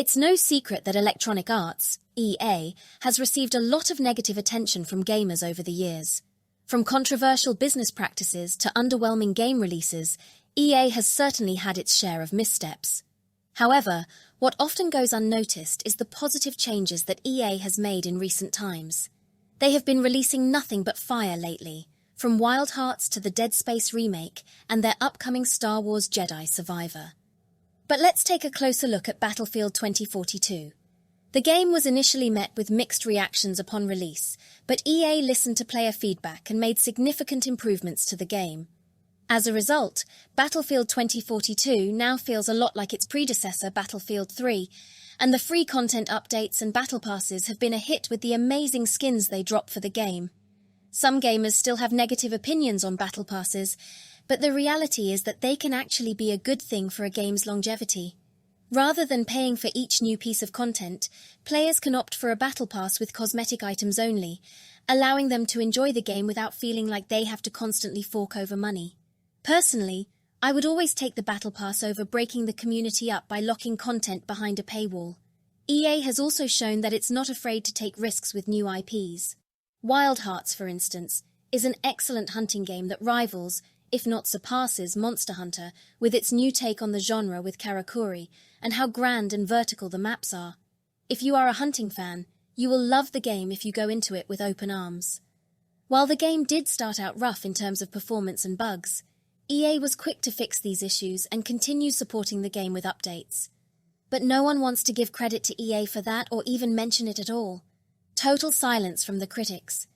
It's no secret that Electronic Arts, EA, has received a lot of negative attention from gamers over the years. From controversial business practices to underwhelming game releases, EA has certainly had its share of missteps. However, what often goes unnoticed is the positive changes that EA has made in recent times. They have been releasing nothing but fire lately, from Wild Hearts to the Dead Space remake and their upcoming Star Wars Jedi Survivor. But let's take a closer look at Battlefield 2042. The game was initially met with mixed reactions upon release, but EA listened to player feedback and made significant improvements to the game. As a result, Battlefield 2042 now feels a lot like its predecessor Battlefield 3, and the free content updates and battle passes have been a hit with the amazing skins they drop for the game. Some gamers still have negative opinions on battle passes, but the reality is that they can actually be a good thing for a game's longevity. Rather than paying for each new piece of content, players can opt for a battle pass with cosmetic items only, allowing them to enjoy the game without feeling like they have to constantly fork over money. Personally, I would always take the battle pass over breaking the community up by locking content behind a paywall. EA has also shown that it's not afraid to take risks with new IPs. Wild Hearts, for instance, is an excellent hunting game that rivals, if not surpasses, Monster Hunter with its new take on the genre with Karakuri and how grand and vertical the maps are. If you are a hunting fan, you will love the game if you go into it with open arms. While the game did start out rough in terms of performance and bugs, EA was quick to fix these issues and continues supporting the game with updates. But no one wants to give credit to EA for that or even mention it at all. Total silence from the critics.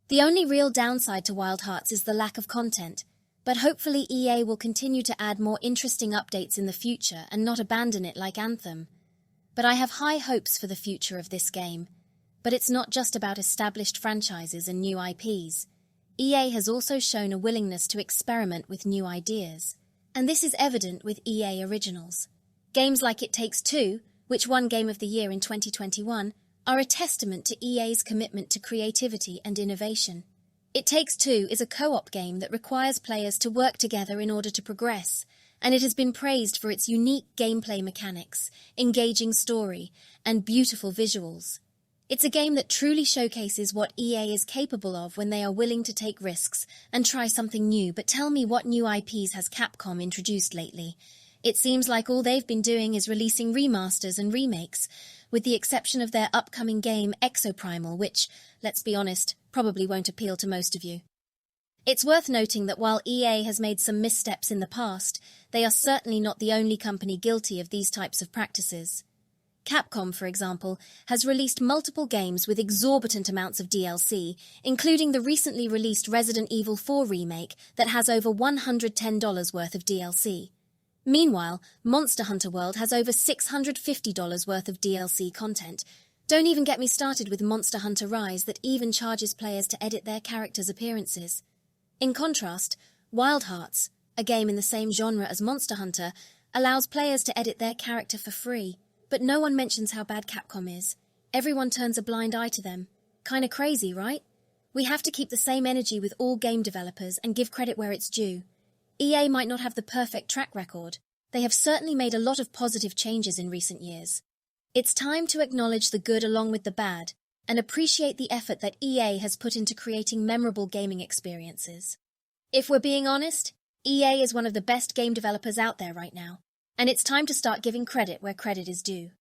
The only real downside to Wild Hearts is the lack of content, but hopefully EA will continue to add more interesting updates in the future and not abandon it like Anthem. But I have high hopes for the future of this game. But it's not just about established franchises and new IPs. EA has also shown a willingness to experiment with new ideas. And this is evident with EA Originals. Games like It Takes Two, which won Game of the Year in 2021, are a testament to EA's commitment to creativity and innovation. It Takes Two is a co-op game that requires players to work together in order to progress, and it has been praised for its unique gameplay mechanics, engaging story, and beautiful visuals. It's a game that truly showcases what EA is capable of when they are willing to take risks and try something new. But tell me, what new IPs has Capcom introduced lately? It seems like all they've been doing is releasing remasters and remakes, with the exception of their upcoming game Exoprimal, which, let's be honest, probably won't appeal to most of you. It's worth noting that while EA has made some missteps in the past, they are certainly not the only company guilty of these types of practices. Capcom, for example, has released multiple games with exorbitant amounts of DLC, including the recently released Resident Evil 4 remake that has over $110 worth of DLC. Meanwhile, Monster Hunter World has over $650 worth of DLC content. Don't even get me started with Monster Hunter Rise that even charges players to edit their characters' appearances. In contrast, Wild Hearts, a game in the same genre as Monster Hunter, allows players to edit their character for free. But no one mentions how bad Capcom is. Everyone turns a blind eye to them. Kinda crazy, right? We have to keep the same energy with all game developers and give credit where it's due. EA might not have the perfect track record. They have certainly made a lot of positive changes in recent years. It's time to acknowledge the good along with the bad, and appreciate the effort that EA has put into creating memorable gaming experiences. If we're being honest, EA is one of the best game developers out there right now, and it's time to start giving credit where credit is due.